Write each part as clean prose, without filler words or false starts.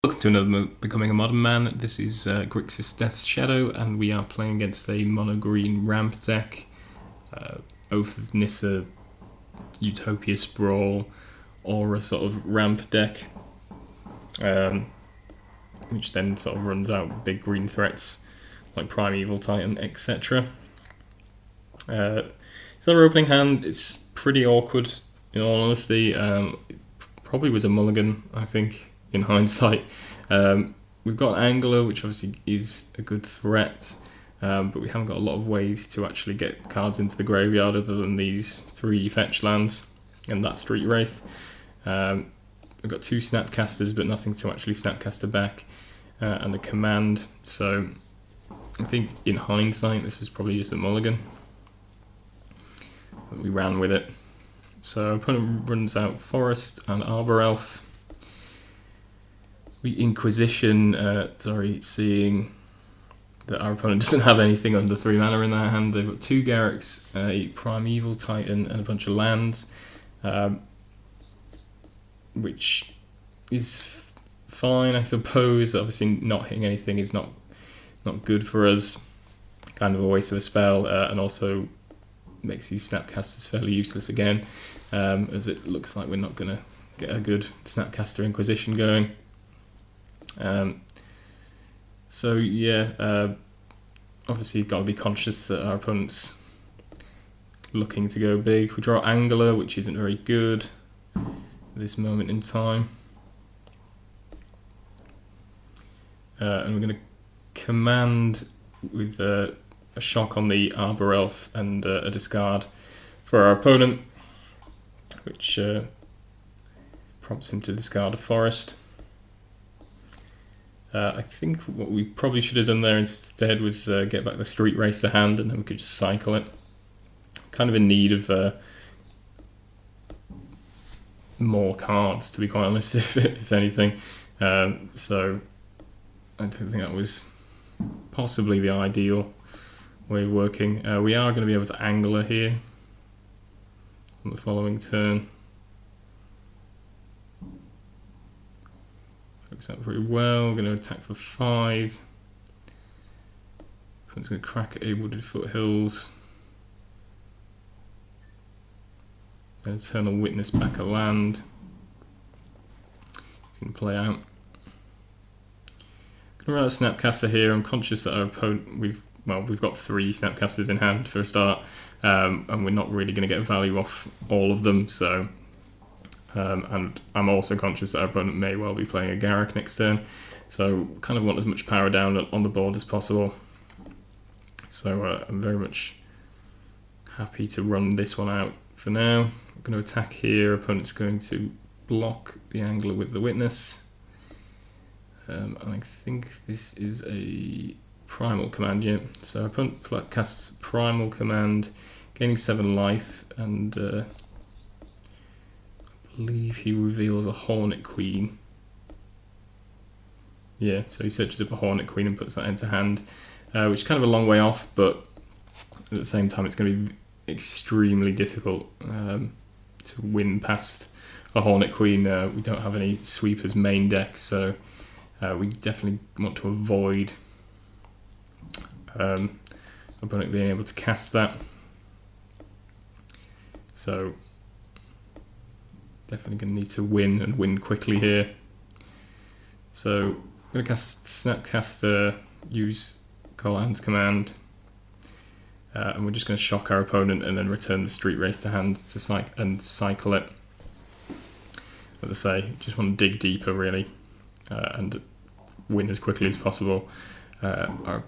Welcome to another Becoming a Modern Man. This is Grixis Death's Shadow, and we are playing against a mono-green ramp deck. Oath of Nissa, Utopia Sprawl, or a sort of ramp deck, which then sort of runs out big green threats like Primeval Titan, etc. So our opening hand is pretty awkward, in all honesty. Probably was a mulligan, I think, in hindsight. We've got Angler, which obviously is a good threat, but we haven't got a lot of ways to actually get cards into the graveyard other than these 3 fetch lands and that Street Wraith. We've got 2 Snapcasters, but nothing to actually Snapcaster back, and a command, so I think in hindsight this was probably just a mulligan. But we ran with it. So our opponent runs out Forest and Arbor Elf. We Inquisition, seeing that our opponent doesn't have anything under 3 mana in their hand. They've got 2 Garriks, a Primeval Titan, and a bunch of lands, which is fine, I suppose. Obviously, not hitting anything is not good for us. Kind of a waste of a spell, and also makes these Snapcasters fairly useless again, as it looks like we're not going to get a good Snapcaster Inquisition going. So yeah, obviously got to be conscious that our opponent's looking to go big. We draw Angler, which isn't very good at this moment in time, and we're going to command with a shock on the Arbor Elf and a discard for our opponent, which prompts him to discard a Forest. I think what we probably should have done there instead was get back the Street Wraith to hand, and then we could just cycle it. Kind of in need of more cards, to be quite honest, if anything. So I don't think that was possibly the ideal way of working. We are going to be able to Angler here on the following turn. Works out pretty well. We're going to attack for 5. Opponent's going to crack a Wooded Foothills. Then Eternal Witness back a land. Can play out. Going to run a Snapcaster here. I'm conscious that our opponent, we've got 3 Snapcasters in hand for a start, and we're not really going to get value off all of them, so and I'm also conscious that our opponent may well be playing a Garrick next turn, so kind of want as much power down on the board as possible. So I'm very much happy to run this one out for now. I'm going to attack here. Opponent's going to block the Angler with the Witness, and I think this is a Primal Command, yeah. So our opponent casts Primal Command, gaining 7 life, and I believe he reveals a Hornet Queen. Yeah, so he searches up a Hornet Queen and puts that into hand, which is kind of a long way off, but at the same time it's going to be extremely difficult to win past a Hornet Queen. We don't have any sweepers main deck, so we definitely want to avoid opponent being able to cast that. So definitely going to need to win, and win quickly here. So I'm going to cast Snapcaster, use Colan's command, and we're just going to shock our opponent and then return the Street Wraith to hand to cycle it. As I say, just want to dig deeper really, and win as quickly as possible. Our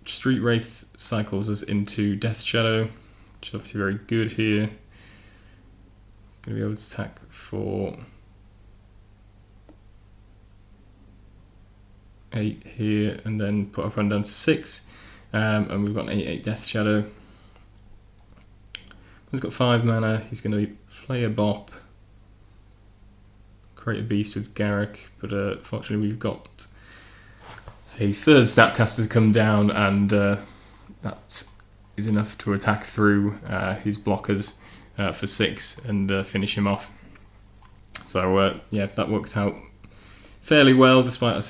Street Wraith cycles us into Death's Shadow, which is obviously very good here. Going to be able to attack for 8 here, and then put our opponent down to 6, and we've got an 8/8 Death's Shadow. He's got 5 mana. He's going to play a Bop, create a Beast with Garrick, but fortunately we've got a 3rd Snapcaster to come down, and that is enough to attack through his blockers for 6 and finish him off. So yeah, that worked out fairly well, despite a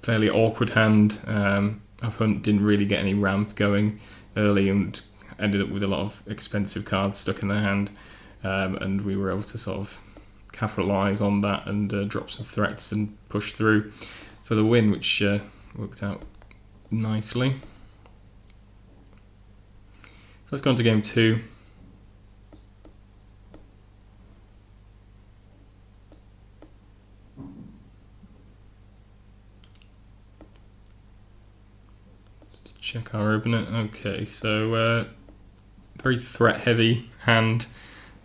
fairly awkward hand. Our opponent didn't really get any ramp going early and ended up with a lot of expensive cards stuck in their hand, and we were able to sort of capitalise on that and drop some threats and push through for the win, which worked out nicely. Let's go on to game 2. Let's check our opener. Okay, so very threat heavy hand.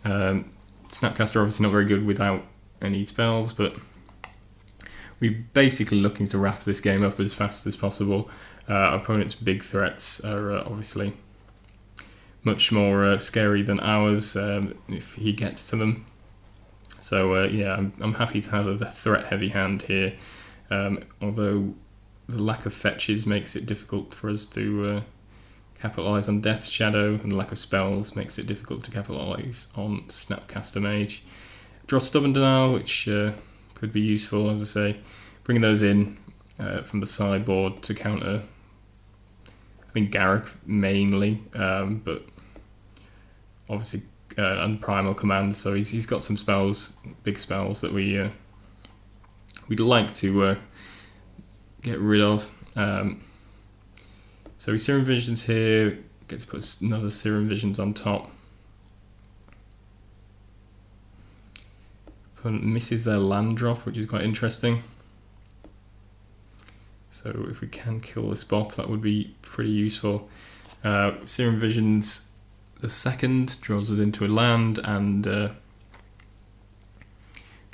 Snapcaster obviously not very good without any spells, but we're basically looking to wrap this game up as fast as possible. Our opponent's big threats are obviously much more scary than ours if he gets to them. So yeah, I'm happy to have a threat-heavy hand here, although the lack of fetches makes it difficult for us to capitalise on Death Shadow, and the lack of spells makes it difficult to capitalise on Snapcaster Mage. Draw Stubborn Denial, which could be useful, as I say. Bringing those in from the sideboard to counter, I think, Garrick mainly, but obviously and Primal Command, so he's got some spells, big spells that we'd like to get rid of. So we Serum Visions here, get to put another Serum Visions on top. Opponent misses their land drop, which is quite interesting. So if we can kill this Bop, that would be pretty useful. Serum Visions the second draws us into a land, and can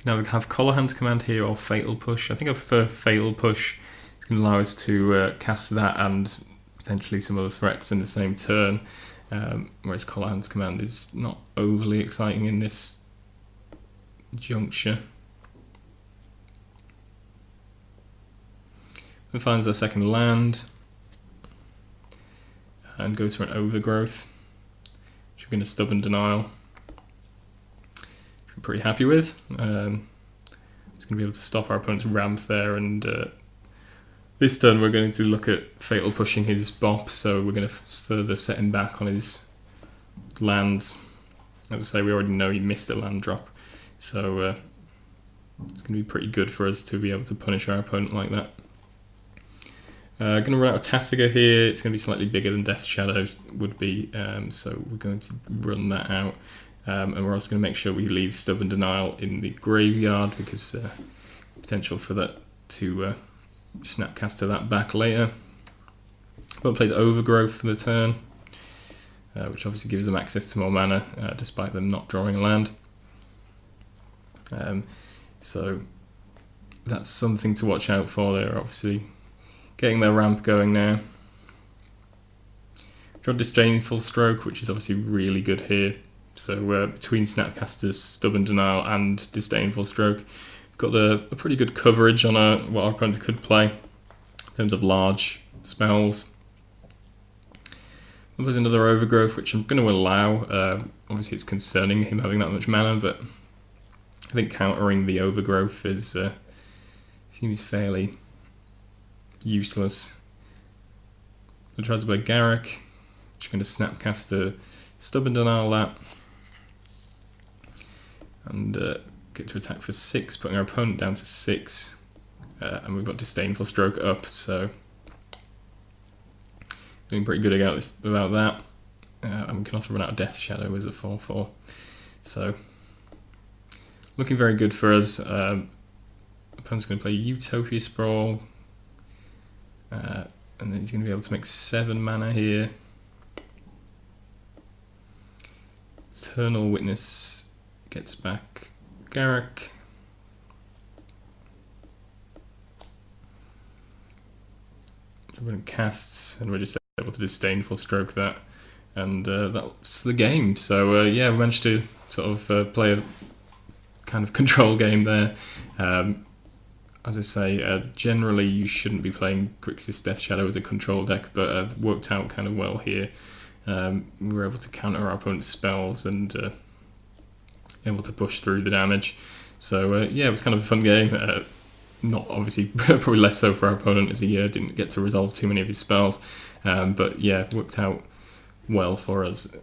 either have Collar Hand's Command here or Fatal Push. I think I prefer Fatal Push. It's going to allow us to cast that and potentially some other threats in the same turn, whereas Collar Hand's Command is not overly exciting in this juncture. And finds our second land and goes for an Overgrowth, which we're going to Stubborn Denial, which we're pretty happy with. It's going to be able to stop our opponent's ramp there, and this turn we're going to look at Fatal Pushing his Bop, so we're going to further set him back on his lands. As I say, we already know he missed a land drop, so it's going to be pretty good for us to be able to punish our opponent like that. Going to run out of Tasiga here. It's going to be slightly bigger than Death Shadows would be, so we're going to run that out. And we're also going to make sure we leave Stubborn Denial in the graveyard, because potential for that to Snapcaster that back later. But plays Overgrowth for the turn, which obviously gives them access to more mana, despite them not drawing a land. So that's something to watch out for. They're obviously getting their ramp going now. Draw Disdainful Stroke, which is obviously really good here. So between Snapcaster's Stubborn Denial and Disdainful Stroke, we've got a pretty good coverage on what our opponent could play in terms of large spells. There's another Overgrowth, which I'm going to allow. Obviously it's concerning him having that much mana, but I think countering the Overgrowth is seems fairly useless. I'll try to play Garrick, which is going to Snapcaster Stubborn Denial that, and get to attack for 6, putting our opponent down to 6, and we've got Disdainful Stroke up, so feeling pretty good about that. And we can also run out of Death Shadow as a 4/4, so looking very good for us. Opponent's going to play Utopia Sprawl, and then he's going to be able to make 7 mana here. Eternal Witness gets back Garrick. Everyone casts, and we're just able to Disdainful Stroke that, and that's the game. So yeah, we managed to sort of play a kind of control game there. As I say, generally you shouldn't be playing Grixis Death Shadow as a control deck, but worked out kind of well here. We were able to counter our opponent's spells and able to push through the damage. So yeah, it was kind of a fun game. not obviously probably less so for our opponent, as he didn't get to resolve too many of his spells. But yeah, worked out well for us.